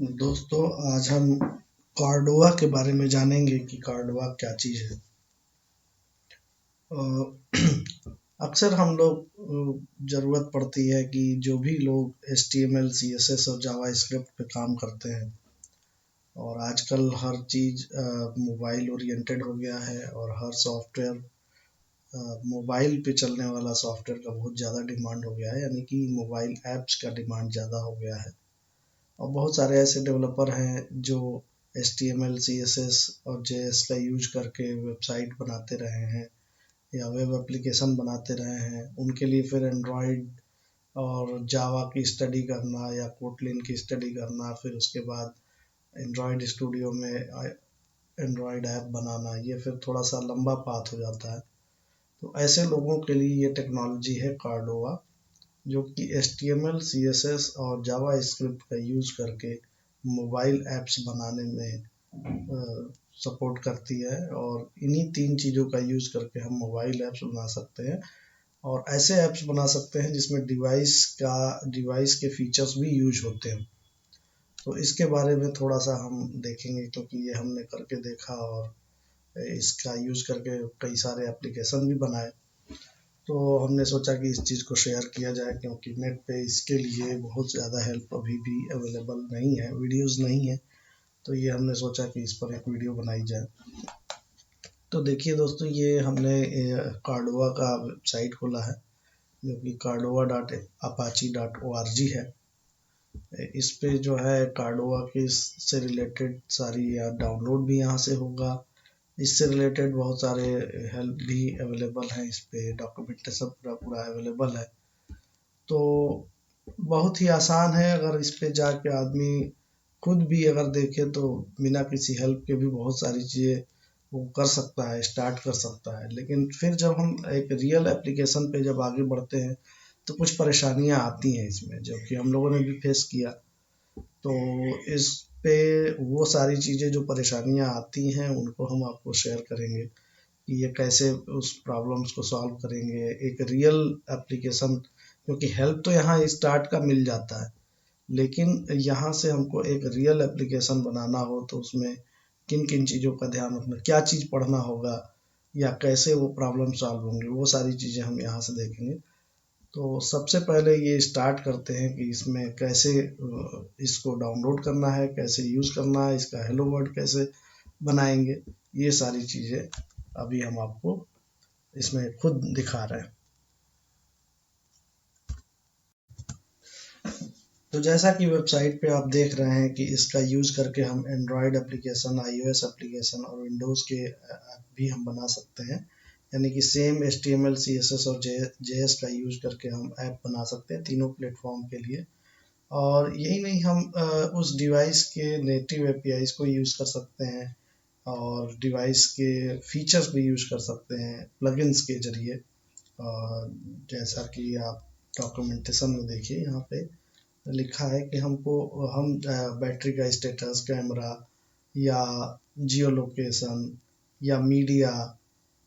दोस्तों, आज हम कार्डोवा के बारे में जानेंगे कि कार्डोवा क्या चीज़ है। अक्सर हम लोग ज़रूरत पड़ती है कि जो भी लोग HTML CSS और जावास्क्रिप्ट पे काम करते हैं, और आजकल हर चीज़ मोबाइल ओरिएंटेड हो गया है और हर सॉफ्टवेयर मोबाइल पे चलने वाला सॉफ्टवेयर का बहुत ज़्यादा डिमांड हो गया है, यानी कि मोबाइल ऐप्स का डिमांड ज़्यादा हो गया है। और बहुत सारे ऐसे डेवलपर हैं जो HTML CSS और JS का यूज करके वेबसाइट बनाते रहे हैं या वेब एप्लीकेशन बनाते रहे हैं। उनके लिए फिर एंड्रॉयड और जावा की स्टडी करना या कोटलिन की स्टडी करना, फिर उसके बाद एंड्रॉयड स्टूडियो में एंड्रॉयड ऐप बनाना, ये फिर थोड़ा सा लंबा पाथ हो जाता है। तो ऐसे लोगों के लिए ये टेक्नोलॉजी है कार्डोवा, जो कि HTML CSS और जावा स्क्रिप्ट का यूज करके मोबाइल ऐप्स बनाने में सपोर्ट करती है। और इन्हीं तीन चीज़ों का यूज करके हम मोबाइल ऐप्स बना सकते हैं और ऐसे ऐप्स बना सकते हैं जिसमें डिवाइस के फीचर्स भी यूज होते हैं। तो इसके बारे में थोड़ा सा हम देखेंगे, क्योंकि ये हमने करके देखा और इसका यूज करके कई सारे एप्लीकेशन भी बनाए। तो हमने सोचा कि इस चीज़ को शेयर किया जाए, क्योंकि नेट पे इसके लिए बहुत ज़्यादा हेल्प अभी भी अवेलेबल नहीं है, वीडियोस नहीं है। तो ये हमने सोचा कि इस पर एक वीडियो बनाई जाए। तो देखिए दोस्तों, ये हमने कार्डोवा का वेबसाइट खोला है, जो कि cardova.apache.org है। इस पे जो है कार्डोवा के से रिलेटेड सारी डाउनलोड भी यहाँ से होगा। इससे रिलेटेड बहुत सारे हेल्प भी अवेलेबल है, इस पे डॉक्यूमेंटेशन पूरा अवेलेबल है। तो बहुत ही आसान है। अगर इस पे जाके आदमी खुद भी अगर देखे तो बिना किसी हेल्प के भी बहुत सारी चीज़ें वो कर सकता है, स्टार्ट कर सकता है। लेकिन फिर जब हम एक रियल एप्लीकेशन पे जब आगे बढ़ते हैं तो कुछ परेशानियां आती हैं इसमें, जो कि हम लोगों ने भी फेस किया। तो इस पे वो सारी चीज़ें जो परेशानियां आती हैं उनको हम आपको शेयर करेंगे कि ये कैसे उस प्रॉब्लम्स को सॉल्व करेंगे एक रियल एप्लीकेशन। क्योंकि हेल्प तो यहाँ स्टार्ट का मिल जाता है, लेकिन यहाँ से हमको एक रियल एप्लीकेशन बनाना हो तो उसमें किन किन चीज़ों का ध्यान रखना, क्या चीज़ पढ़ना होगा या कैसे वो प्रॉब्लम सॉल्व होंगे, वो सारी चीज़ें हम यहाँ से देखेंगे। तो सबसे पहले ये स्टार्ट करते हैं कि इसमें कैसे इसको डाउनलोड करना है, कैसे यूज़ करना है, इसका हेलो वर्ड कैसे बनाएंगे। ये सारी चीज़ें अभी हम आपको इसमें खुद दिखा रहे हैं। तो जैसा कि वेबसाइट पे आप देख रहे हैं कि इसका यूज करके हम एंड्रॉयड एप्लीकेशन, iOS एप्लीकेशन और विंडोज़ के ऐप भी हम बना सकते हैं। यानी कि सेम HTML CSS और JS का यूज करके हम ऐप बना सकते हैं तीनों प्लेटफॉर्म के लिए। और यही नहीं, हम उस डिवाइस के नेटिव APIs को यूज कर सकते हैं और डिवाइस के फीचर्स भी यूज कर सकते हैं प्लगइन्स के जरिए। जैसा कि आप डॉक्यूमेंटेशन में देखिए, यहाँ पे लिखा है कि हम बैटरी का स्टेटस, कैमरा या जियो लोकेशन या मीडिया,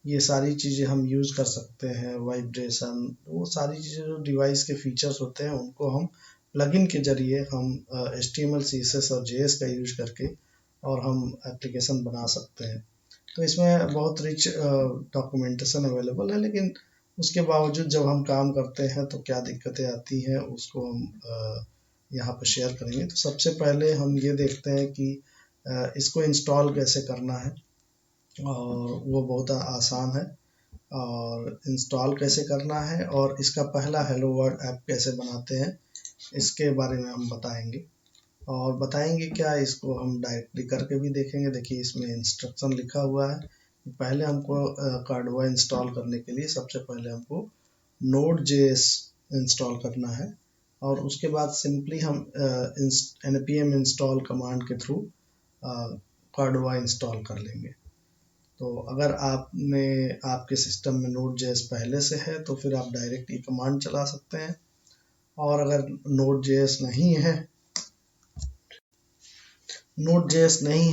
ये सारी चीज़ें हम यूज़ कर सकते हैं। वाइब्रेशन, वो सारी चीज़ें जो डिवाइस के फीचर्स होते हैं उनको हम प्लगइन के जरिए हम HTML CSS और JS का यूज करके और हम एप्लीकेशन बना सकते हैं। तो इसमें बहुत रिच डॉक्यूमेंटेशन अवेलेबल है, लेकिन उसके बावजूद जब हम काम करते हैं तो क्या दिक्कतें आती हैं उसको हम यहाँ पर शेयर करेंगे। तो सबसे पहले हम ये देखते हैं कि इसको इंस्टॉल कैसे करना है, और वो बहुत आसान है। और इंस्टॉल कैसे करना है और इसका पहला हेलो वर्ल्ड ऐप कैसे बनाते हैं, इसके बारे में हम बताएंगे। और बताएंगे क्या, इसको हम डायरेक्टली करके भी देखेंगे। देखिए, इसमें इंस्ट्रक्शन लिखा हुआ है। पहले हमको कार्डोवा इंस्टॉल करने के लिए सबसे पहले हमको Node.js इंस्टॉल करना है, और उसके बाद सिंपली हम npm इंस्टॉल कमांड के थ्रू कार्डोवा इंस्टॉल कर लेंगे। तो अगर आपके सिस्टम में Node.js पहले से है तो फिर आप डायरेक्ट ये कमांड चला सकते हैं। और अगर Node.js नहीं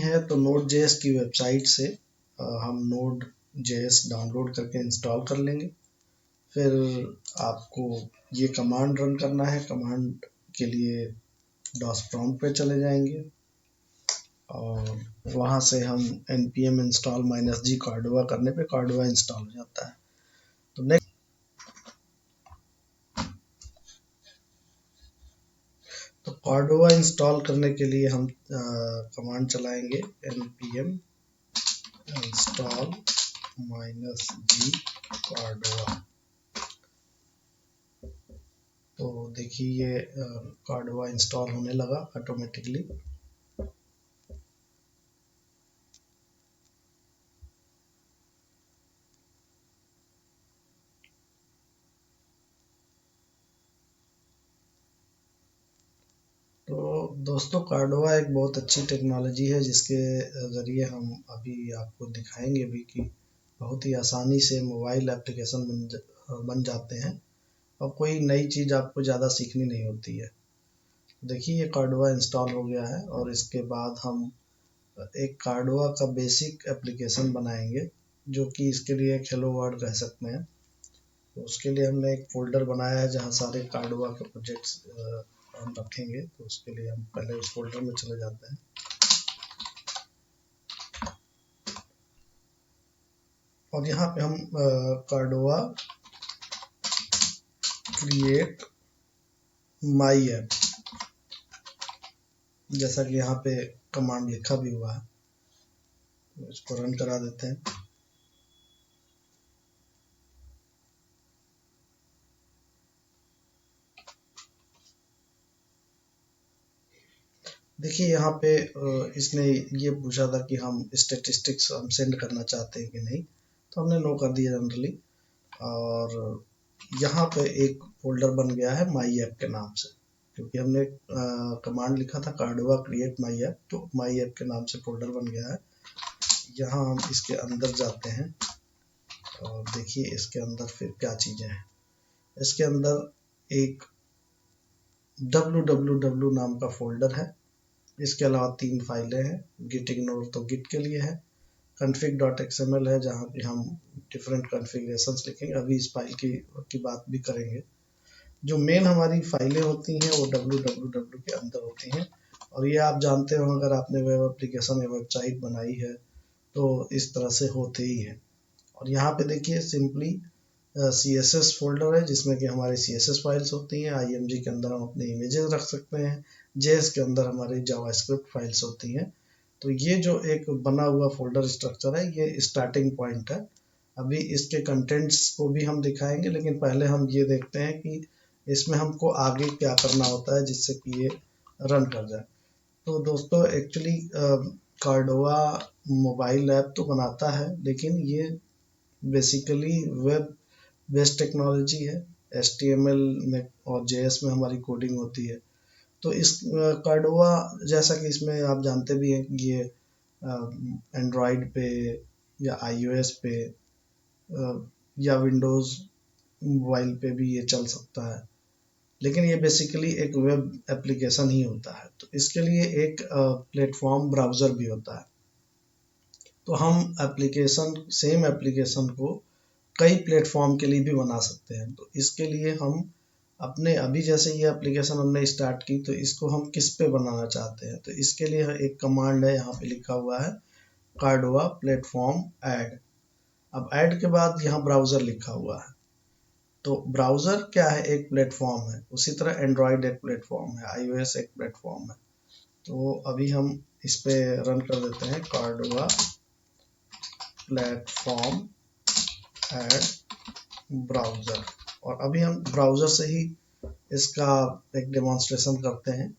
है तो Node.js की वेबसाइट से हम Node.js डाउनलोड करके इंस्टॉल कर लेंगे। फिर आपको ये कमांड रन करना है। कमांड के लिए डॉस प्रॉम्प्ट पे चले जाएंगे और वहाँ से हम npm install -g कार्डोवा करने पे कार्डोवा इंस्टॉल हो जाता है। तो नेक्स्ट तो कार्डोवा इंस्टॉल करने के लिए हम कमांड चलाएंगे npm install -g कार्डोवा। तो देखिए ये कार्डोवा इंस्टॉल होने लगा ऑटोमेटिकली। तो दोस्तों कार्डोवा एक बहुत अच्छी टेक्नोलॉजी है जिसके ज़रिए हम अभी आपको दिखाएंगे भी कि बहुत ही आसानी से मोबाइल एप्लीकेशन बन जाते हैं और कोई नई चीज़ आपको ज़्यादा सीखनी नहीं होती है। देखिए ये कार्डोवा इंस्टॉल हो गया है और इसके बाद हम एक कार्डोवा का बेसिक एप्लीकेशन बनाएंगे जो कि इसके लिए एक हेलो वर्ल्ड कह सकते हैं। तो उसके लिए हमने एक फोल्डर बनाया है जहाँ सारे कार्डोवा के प्रोजेक्ट्स हम रखेंगे। तो उसके लिए हम पहले उस फोल्डर में चले जाते हैं और यहाँ पे हम कार्डोवा क्रिएट माई ऐप जैसा कि यहाँ पे कमांड लिखा भी हुआ है, इसको रन करा देते हैं। देखिए यहाँ पे इसने ये पूछा था कि हम स्टेटिस्टिक्स हम सेंड करना चाहते हैं कि नहीं, तो हमने नो कर दिया जनरली। और यहाँ पे एक फोल्डर बन गया है माई ऐप के नाम से, क्योंकि हमने कमांड लिखा था कार्डोवा क्रिएट माई ऐप, तो माई ऐप के नाम से फोल्डर बन गया है। यहाँ हम इसके अंदर जाते हैं और देखिए इसके अंदर फिर क्या चीज़ें हैं। इसके अंदर एक www नाम का फोल्डर है। इसके अलावा 3 फाइलें हैं। गिट इग्नोर तो गिट के लिए है, config.xml है जहाँ पे हम डिफरेंट कॉन्फ़िगरेशंस लिखेंगे, अभी इस फाइल की बात भी करेंगे। जो मेन हमारी फाइलें होती हैं वो www के अंदर होती हैं और ये आप जानते हो अगर आपने वेब एप्लीकेशन या वेबसाइट बनाई है तो इस तरह से होते ही हैं। और यहाँ पे देखिए सिंपली CSS फोल्डर है जिसमें कि हमारी CSS फाइल्स होती हैं। IMG के अंदर हम अपने इमेजेस रख सकते हैं। JS के अंदर हमारी जावास्क्रिप्ट फाइल्स होती हैं। तो ये जो एक बना हुआ फोल्डर स्ट्रक्चर है ये स्टार्टिंग पॉइंट है। अभी इसके कंटेंट्स को भी हम दिखाएंगे, लेकिन पहले हम ये देखते हैं कि इसमें हमको आगे क्या करना होता है जिससे कि ये रन कर जाए। तो दोस्तों एक्चुअली कार्डोवा मोबाइल ऐप तो बनाता है, लेकिन ये बेसिकली वेब बेस्ड टेक्नोलॉजी है। HTML में और JS में हमारी कोडिंग होती है। तो इस कार्डोवा जैसा कि इसमें आप जानते भी हैं कि ये एंड्रॉयड पे या iOS पे या विंडोज़ मोबाइल पे भी ये चल सकता है, लेकिन ये बेसिकली एक वेब एप्लीकेशन ही होता है। तो इसके लिए एक प्लेटफॉर्म ब्राउज़र भी होता है। तो हम सेम एप्लीकेशन को कई प्लेटफॉर्म के लिए भी बना सकते हैं। तो इसके लिए हम अपने अभी जैसे ये एप्लीकेशन हमने स्टार्ट की तो इसको हम किस पे बनाना चाहते हैं, तो इसके लिए एक कमांड है, यहाँ पे लिखा हुआ है कार्डोवा प्लेटफॉर्म ऐड। अब ऐड के बाद यहाँ ब्राउज़र लिखा हुआ है। तो ब्राउज़र क्या है, एक प्लेटफॉर्म है। उसी तरह एंड्रॉयड एक प्लेटफॉर्म है, iOS एक प्लेटफॉर्म है। तो अभी हम इस पे रन कर देते हैं कार्डोवा प्लेटफॉर्म ऐड ब्राउज़र, और अभी हम ब्राउज़र से ही इसका एक डेमोन्स्ट्रेशन करते हैं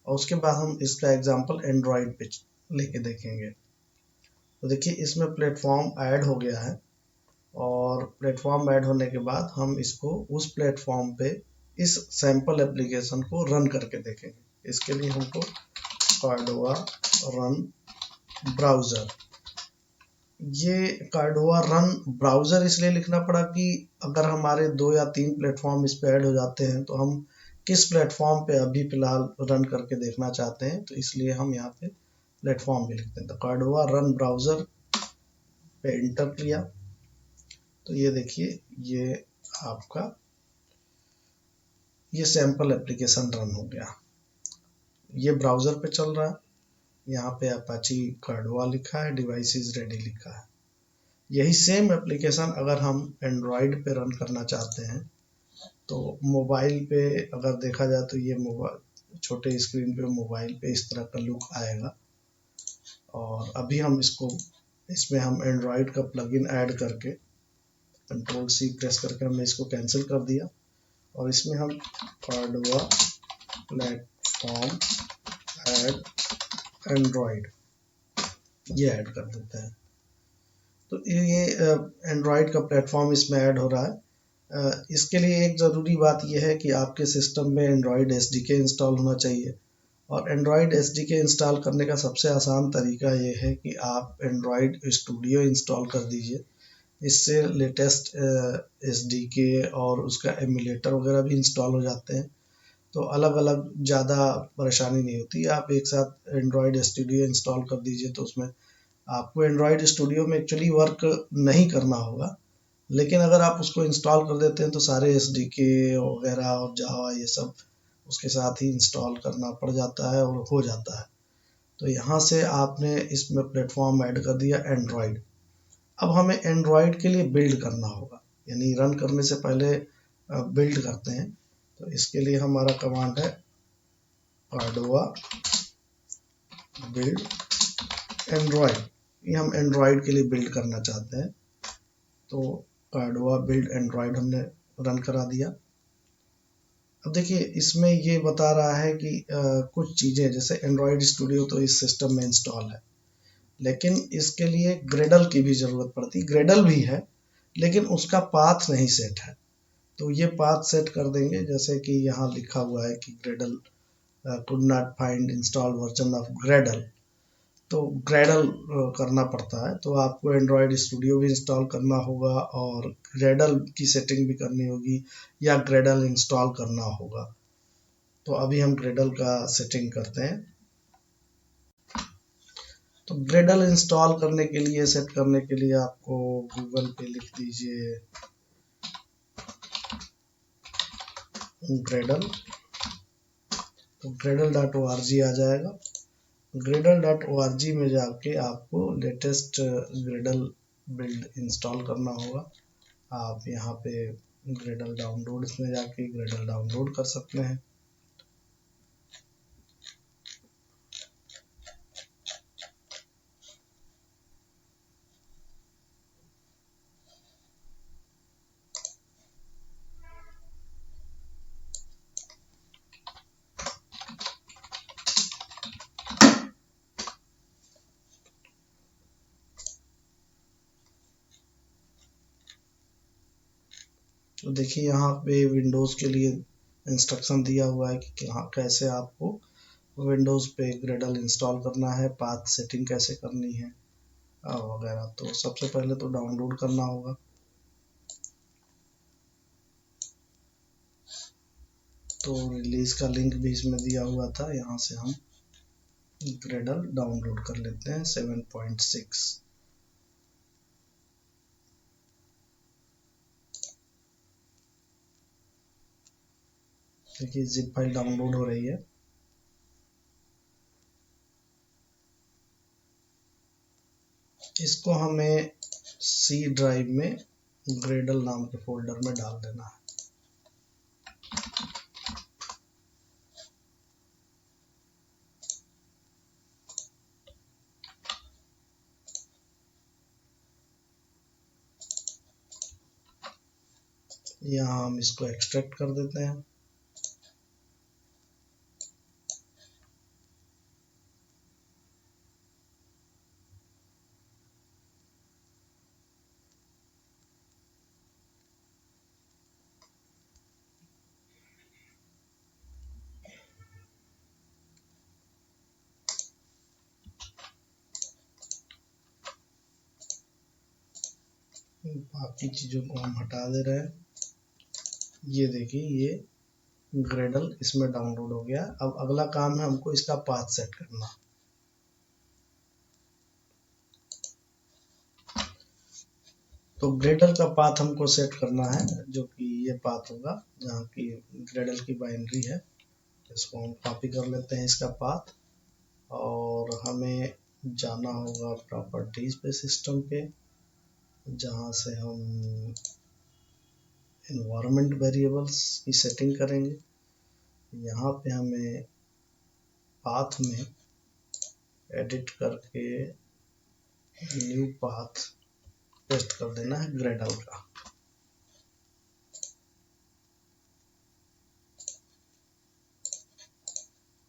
और उसके बाद हम इसका एग्जांपल एंड्रॉयड पे लेके देखेंगे। तो देखिए इसमें प्लेटफॉर्म ऐड हो गया है और प्लेटफॉर्म ऐड होने के बाद हम इसको उस प्लेटफॉर्म पे इस सैंपल एप्लीकेशन को रन करके देखेंगे। इसके लिए हमको कार्डोवा रन ब्राउज़र, ये कार्डोवा रन ब्राउज़र इसलिए लिखना पड़ा कि अगर हमारे 2 या 3 प्लेटफॉर्म इस पे ऐड हो जाते हैं तो हम किस प्लेटफॉर्म पे अभी फिलहाल रन करके देखना चाहते हैं, तो इसलिए हम यहाँ पे प्लेटफॉर्म भी लिखते हैं। तो कार्डोवा रन ब्राउज़र पे इंटर किया तो ये देखिए ये आपका ये सैंपल एप्लीकेशन रन हो गया। ये ब्राउज़र पे चल रहा है, यहाँ पे अपाची कार्डवा लिखा है, डिवाइस इज रेडी लिखा है। यही सेम एप्लीकेशन अगर हम एंड्रॉयड पे रन करना चाहते हैं तो मोबाइल पे अगर देखा जाए तो ये मोबाइल छोटे स्क्रीन पे मोबाइल पे इस तरह का लुक आएगा। और अभी हम इसमें हम एंड्रॉयड का प्लगइन ऐड करके Ctrl+C प्रेस करके हमने इसको कैंसिल कर दिया और इसमें हम कार्डवा प्लेटफॉर्म ऐड एंड्रॉयड ये ऐड कर देते हैं। तो ये एंड्रॉयड का प्लेटफॉर्म इसमें ऐड हो रहा है। इसके लिए एक ज़रूरी बात यह है कि आपके सिस्टम में एंड्रॉयड SDK इंस्टॉल होना चाहिए। और एंड्रॉयड SDK इंस्टॉल करने का सबसे आसान तरीका ये है कि आप एंड्रॉयड स्टूडियो इंस्टॉल कर दीजिए। इससे लेटेस्ट SDK और उसका एमुलेटर वगैरह भी इंस्टॉल हो जाते हैं, तो अलग अलग ज़्यादा परेशानी नहीं होती। आप एक साथ एंड्रॉयड स्टूडियो इंस्टॉल कर दीजिए तो उसमें आपको एंड्रॉयड स्टूडियो में एक्चुअली वर्क नहीं करना होगा, लेकिन अगर आप उसको इंस्टॉल कर देते हैं तो सारे SDK वगैरह और जावा ये सब उसके साथ ही इंस्टॉल करना पड़ जाता है और हो जाता है। तो यहाँ से आपने इसमें प्लेटफॉर्म ऐड कर दिया एंड्रॉयड। अब हमें एंड्रॉयड के लिए बिल्ड करना होगा, यानी रन करने से पहले बिल्ड करते हैं। तो इसके लिए हमारा कमांड है कार्डवा बिल्ड एंड्रॉयड। ये हम एंड्रॉयड के लिए बिल्ड करना चाहते हैं, तो कार्डवा बिल्ड एंड्रॉयड हमने रन करा दिया। अब देखिए इसमें ये बता रहा है कि कुछ चीज़ें जैसे एंड्रॉयड स्टूडियो तो इस सिस्टम में इंस्टॉल है, लेकिन इसके लिए ग्रेडल की भी ज़रूरत पड़ती। ग्रेडल भी है लेकिन उसका पाथ नहीं सेट है, तो ये पाथ सेट कर देंगे। जैसे कि यहाँ लिखा हुआ है कि Gradle could not find install version of Gradle, तो ग्रेडल करना पड़ता है। तो आपको एंड्रॉयड स्टूडियो भी इंस्टॉल करना होगा और ग्रेडल की सेटिंग भी करनी होगी या ग्रेडल इंस्टॉल करना होगा। तो अभी हम ग्रेडल का सेटिंग करते हैं। तो ग्रेडल इंस्टॉल करने के लिए सेट करने के लिए आपको गूगल पे लिख दीजिए ग्रेडल, तो gradle.org आ जाएगा। gradle.org में जाके आपको लेटेस्ट ग्रेडल बिल्ड इंस्टॉल करना होगा। आप यहाँ पे ग्रेडल डाउनलोड्स में जाके ग्रेडल डाउनलोड कर सकते हैं। तो देखिए यहाँ पे विंडोज़ के लिए इंस्ट्रक्शन दिया हुआ है कि कैसे आपको विंडोज़ पे ग्रेडल इंस्टॉल करना है, पाथ सेटिंग कैसे करनी है वगैरह। तो सबसे पहले तो डाउनलोड करना होगा। तो रिलीज़ का लिंक भी इसमें दिया हुआ था, यहाँ से हम ग्रेडल डाउनलोड कर लेते हैं 7.6। देखिए जिप फाइल डाउनलोड हो रही है। इसको हमें C ड्राइव में ग्रेडल नाम के फोल्डर में डाल देना है। यहाँ हम इसको एक्सट्रैक्ट कर देते हैं। बाकी चीज़ों को हम हटा दे रहे हैं। ये देखिए ये ग्रेडल इसमें डाउनलोड हो गया। अब अगला काम है हमको इसका पाथ सेट करना। तो ग्रेडल का पाथ हमको सेट करना है, जो कि ये पाथ होगा जहाँ की ग्रेडल की बाइनरी है। इसको हम कॉपी कर लेते हैं इसका पाथ, और हमें जाना होगा प्रॉपर्टीज पे सिस्टम पे, जहाँ से हम इन्वायरमेंट वेरिएबल्स की सेटिंग करेंगे। यहाँ पे हमें पाथ में एडिट करके न्यू पाथ पेस्ट कर देना है ग्रेडल का।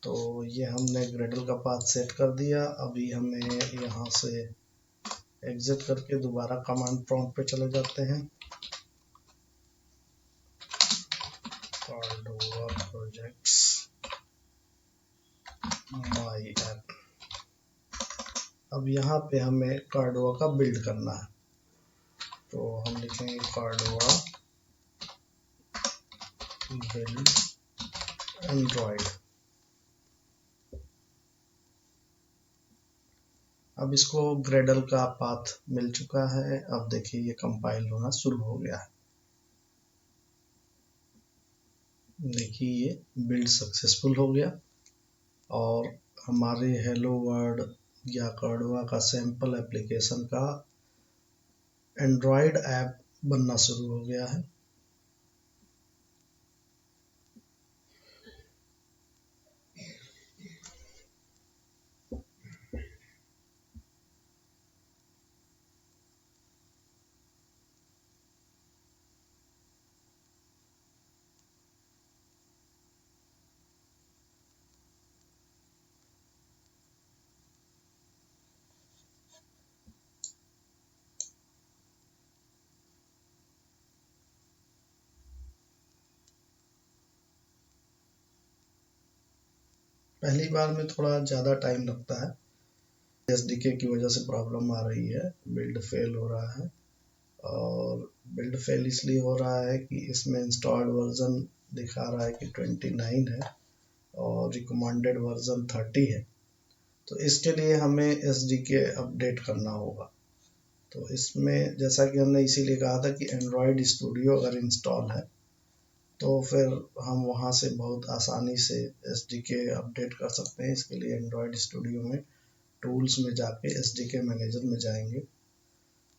तो ये हमने ग्रेडल का पाथ सेट कर दिया। अभी हमें यहाँ से एग्जिट करके दोबारा कमांड प्रॉम्प्ट पे चले जाते हैं। कार्डोवा प्रोजेक्ट्स माई ऐप। अब यहाँ पे हमें कार्डोवा का बिल्ड करना है, तो हम लिखेंगे कार्डोवा बिल्ड एंड्रॉइड। अब इसको ग्रेडल का पाथ मिल चुका है। अब देखिए ये कंपाइल होना शुरू हो गया है। देखिए ये बिल्ड सक्सेसफुल हो गया और हमारे हेलो वर्ल्ड या कार्डोवा का सैंपल एप्लीकेशन का एंड्रॉयड ऐप बनना शुरू हो गया है। पहली बार में थोड़ा ज़्यादा टाइम लगता है, एसडीके की वजह से प्रॉब्लम आ रही है, बिल्ड फेल हो रहा है। और बिल्ड फेल इसलिए हो रहा है कि इसमें इंस्टॉल्ड वर्जन दिखा रहा है कि 29 है और रिकमेंडेड वर्जन 30 है। तो इसके लिए हमें एसडीके अपडेट करना होगा। तो इसमें जैसा कि हमने इसीलिए कहा था कि एंड्रॉयड स्टूडियो अगर इंस्टॉल है तो फिर हम वहाँ से बहुत आसानी से एसडीके अपडेट कर सकते हैं। इसके लिए एंड्रॉयड स्टूडियो में टूल्स में जाके एसडीके मैनेजर में जाएंगे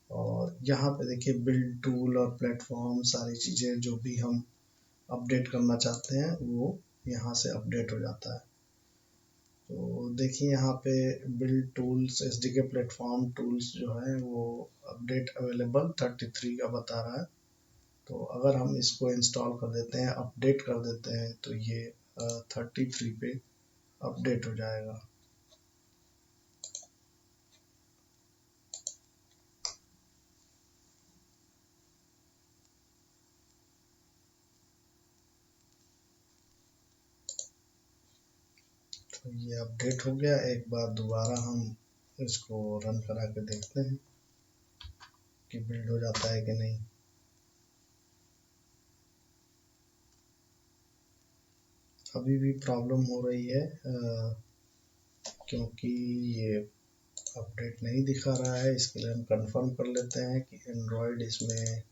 और यहाँ पे देखिए बिल्ड टूल और प्लेटफॉर्म सारी चीज़ें जो भी हम अपडेट करना चाहते हैं वो यहाँ से अपडेट हो जाता है। तो देखिए यहाँ पे build tools SDK platform tools जो है वो अपडेट अवेलेबल 33 का बता रहा है। तो अगर हम इसको इंस्टॉल कर देते हैं, अपडेट कर देते हैं, तो ये 33 पे अपडेट हो जाएगा। तो ये अपडेट हो गया। एक बार दोबारा हम इसको रन करा के देखते हैं कि बिल्ड हो जाता है कि नहीं। अभी भी प्रॉब्लम हो रही है क्योंकि ये अपडेट नहीं दिखा रहा है। इसके लिए हम कंफर्म कर लेते हैं कि एंड्रॉयड इसमें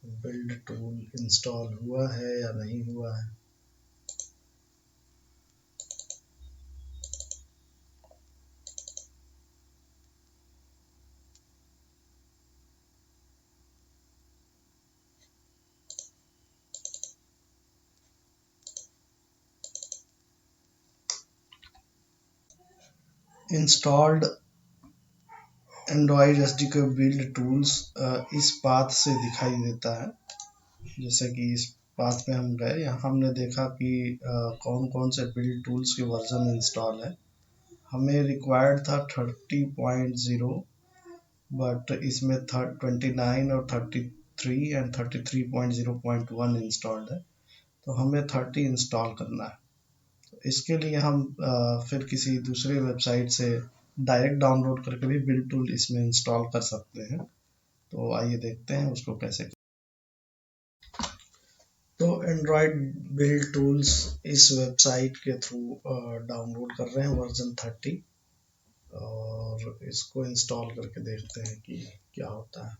बिल्ड टूल इंस्टॉल हुआ है या नहीं हुआ है। Installed Android SDK build tools इस पाथ से दिखाई देता है। जैसे कि इस पाथ में हम गए, यहाँ हमने देखा कि कौन कौन से बिल्ड टूल्स के वर्जन इंस्टॉल है। हमें रिक्वायर्ड था 30.0 बट इसमें 29 और 33 एंड 33.0.1 इंस्टॉल्ड है। तो हमें 30 इंस्टॉल करना है। तो इसके लिए हम फिर किसी दूसरे वेबसाइट से डायरेक्ट डाउनलोड करके भी बिल्ड टूल इसमें इंस्टॉल कर सकते हैं। तो आइए देखते हैं उसको कैसे। तो एंड्रॉयड बिल्ड टूल्स इस वेबसाइट के थ्रू डाउनलोड कर रहे हैं वर्जन 30 और इसको इंस्टॉल करके देखते हैं कि क्या होता है।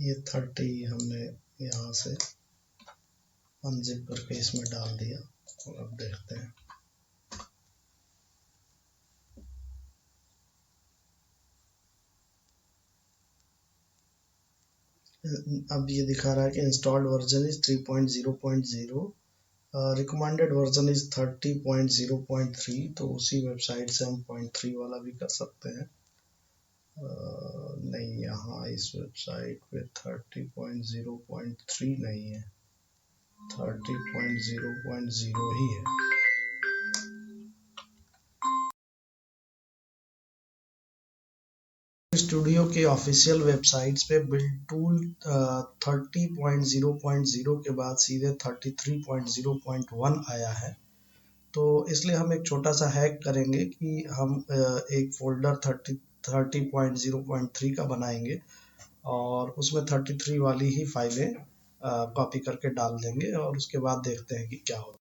ये 30 हमने यहाँ से अनजिप करके इसमें डाल दिया और अब देखते हैं। अब ये दिखा रहा है कि installed version is 3.0.0, recommended version is 30.0.3। तो उसी वेबसाइट से हम 0.3 वाला भी कर सकते हैं। नहीं, यहाँ इस वेबसाइट पे 30.0.3 नहीं है, 30.0.0 ही है। स्टूडियो के ऑफिशियल वेबसाइट्स पे बिल्ड टूल 30.0.0 के बाद सीधे 33.0.1 आया है। तो इसलिए हम एक छोटा सा हैक करेंगे कि हम एक फोल्डर 30.0.3 का बनाएंगे और उसमें 33 वाली ही फाइलें कॉपी करके डाल देंगे और उसके बाद देखते हैं कि क्या होता है।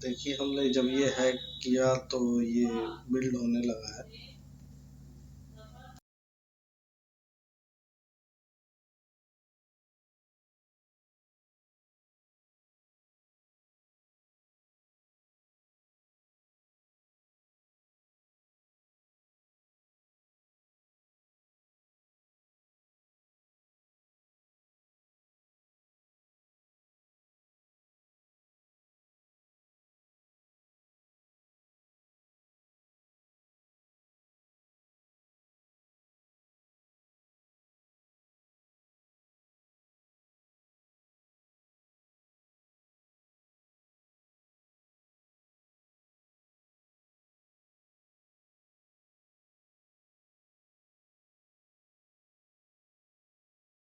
देखिए, हमने जब ये हैक किया तो ये बिल्ड होने लगा है।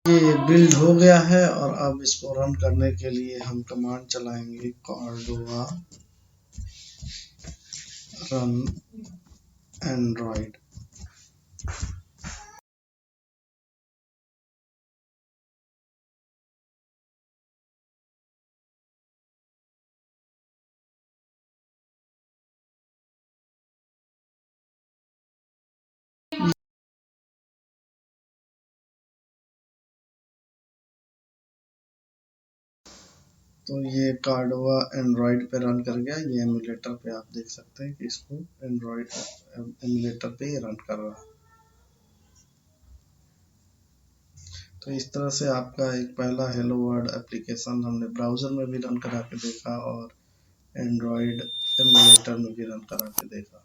ये बिल्ड हो गया है और अब इसको रन करने के लिए हम कमांड चलाएंगे cordova run android। तो ये कार्डोवा एंड्रॉयड पे रन कर गया। ये एमुलेटर पे आप देख सकते हैं कि इसको एंड्रॉयड एमुलेटर पे ही रन कर रहा है। तो इस तरह से आपका एक पहला हेलो वर्ल्ड एप्लीकेशन हमने ब्राउज़र में भी रन करा के देखा और एंड्रॉयड एमुलेटर में भी रन करा के देखा।